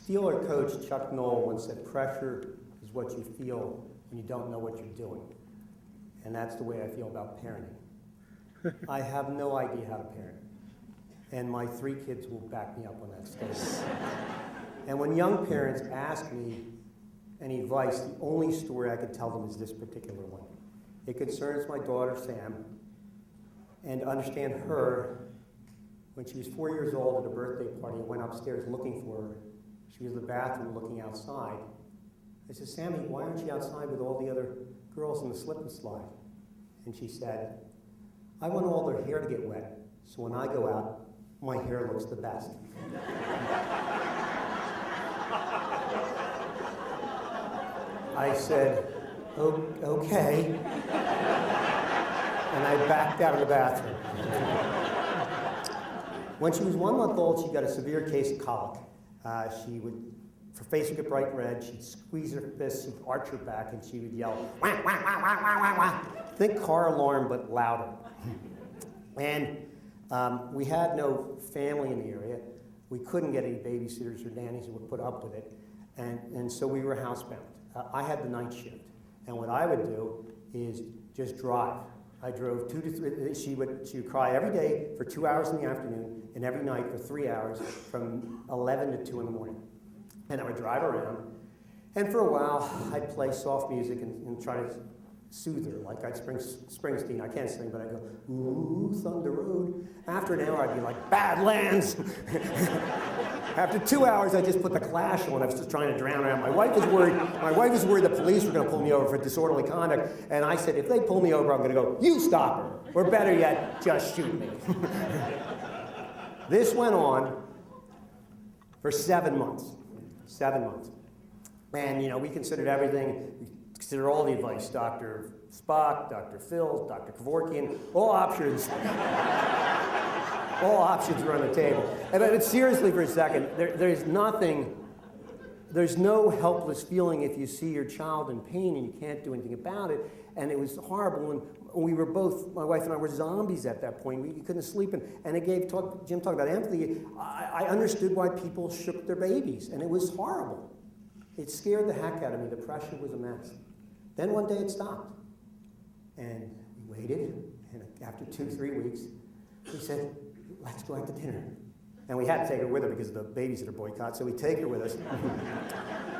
Steeler coach Chuck Noll once said, pressure is what you feel when you don't know what you're doing. And that's the way I feel about parenting. I have no idea how to parent. And my 3 kids will back me up on that statement. And when young parents ask me any advice, the only story I could tell them is this particular one. It concerns my daughter, Sam, and to understand her, when she was 4 years old at a birthday party, I went upstairs looking for her. She was in the bathroom looking outside. I said, Sammy, why aren't you outside with all the other girls in the slip and slide? And she said, I want all their hair to get wet, so when I go out, my hair looks the best. I said, okay. And I backed out of the bathroom. When she was 1 month old, she got a severe case of colic. Her face would get bright red, she'd squeeze her fists, she'd arch her back, and she would yell, wah, wah, wah, wah, wah, wah, wah. Think car alarm, but louder. And we had no family in the area. We couldn't get any babysitters or nannies who would put up with it. And so we were housebound. I had the night shift. And what I would do is just drive. I drove 2 to 3, she would cry every day for 2 hours in the afternoon, and every night for 3 hours from 11 to 2 in the morning. And I would drive around, and for a while, I'd play soft music and try to soothe her, like I'd Springsteen. I can't sing, but I'd go, ooh, Thunder Road. After an hour, I'd be like, Badlands. After 2 hours, I just put the Clash on. I was just trying to drown her out. My wife was worried the police were going to pull me over for disorderly conduct, and I said, if they pull me over, I'm going to go, you stop her, or better yet, just shoot me. This went on for 7 months. 7 months. And, we considered everything. We considered all the advice, Dr. Spock, Dr. Phil, Dr. Kevorkian, all options. All options were on the table. But seriously for a second, there's no helpless feeling if you see your child in pain and you can't do anything about it. And it was horrible. And we were both, my wife and I were zombies at that point. We couldn't sleep. And Jim talked about empathy. I understood why people shook their babies. And it was horrible. It scared the heck out of me. The pressure was a mess. Then one day it stopped. And we waited. And after 2-3 weeks, we said, let's go out to dinner. And we had to take her with her because of the babysitter boycott, so we take her with us.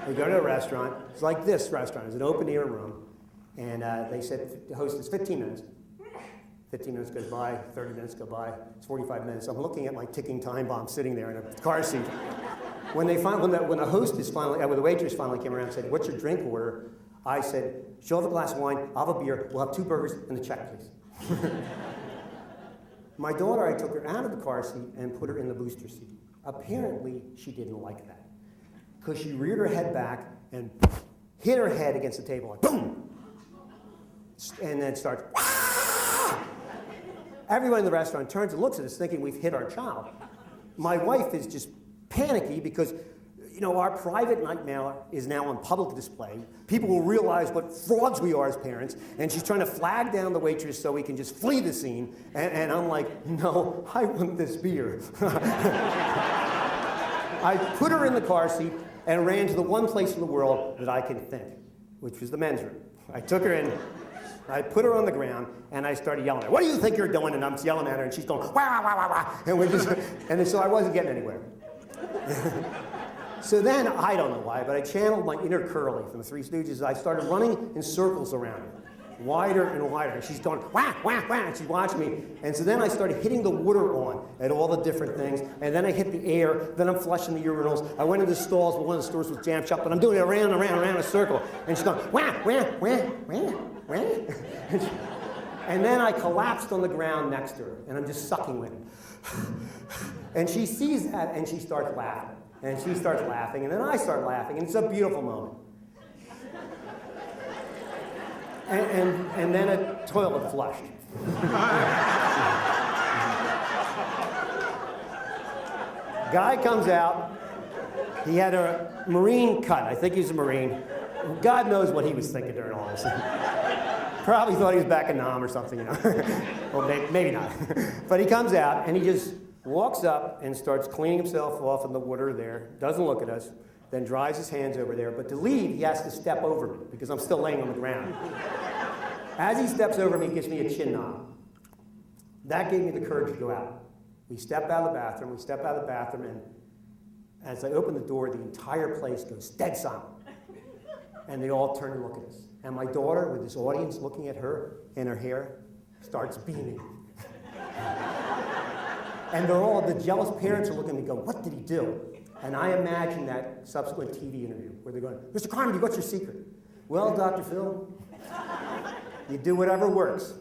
We go to a restaurant. It's like this restaurant. It's an open-air room. And they said, the hostess, 15 minutes. 15 minutes goes by, 30 minutes go by, it's 45 minutes. I'm looking at my ticking time bomb sitting there in a car seat. When the waitress finally came around and said, what's your drink order? I said, she'll have a glass of wine, I'll have a beer, we'll have 2 burgers, and a check, please. My daughter, I took her out of the car seat and put her in the booster seat. Apparently, she didn't like that, because she reared her head back and hit her head against the table, like boom! And then starts, Wah! Everyone in the restaurant turns and looks at us thinking we've hit our child. My wife is just panicky because, our private nightmare is now on public display. People will realize what frauds we are as parents, and she's trying to flag down the waitress so we can just flee the scene. And I'm like, no, I want this beer. I put her in the car seat and ran to the one place in the world that I can think, which was the men's room. I took her in. I put her on the ground, and I started yelling at her. What do you think you're doing? And I'm yelling at her, and she's going, wah, wah, wah, wah, wah. And so I wasn't getting anywhere. So then, I don't know why, but I channeled my inner Curly from the Three Stooges. I started running in circles around her, wider and wider. And she's going, wah, wah, wah, and she's watching me. And so then I started hitting the water on at all the different things. And then I hit the air. Then I'm flushing the urinals. I went into the stalls, but one of the stores was jammed shut. But I'm doing it around and around and around a circle. And she's going, wah, wah, wah, wah, wah. And then I collapsed on the ground next to her. And I'm just sucking wind. And she sees that, and she starts laughing. And she starts laughing, and then I start laughing, and it's a beautiful moment. And then a toilet flushed. Guy comes out. He had a Marine cut. I think he's a Marine. God knows what he was thinking during all this. Probably thought he was back in Nam or something, Well, maybe not. But he comes out, and he just walks up and starts cleaning himself off in the water there, doesn't look at us, then dries his hands over there. But to leave, he has to step over me because I'm still laying on the ground. As he steps over me, he gives me a chin nod. That gave me the courage to go out. We step out of the bathroom, and as I open the door, the entire place goes dead silent. And they all turn and look at us. And my daughter, with this audience looking at her in her hair, starts beaming. And the jealous parents are looking at me going, what did he do? And I imagine that subsequent TV interview where they're going, Mr. Carmody, what's your secret? Well, Dr. phil, you do whatever works.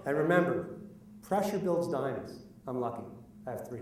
And remember, pressure builds diamonds. I'm lucky. I have 3.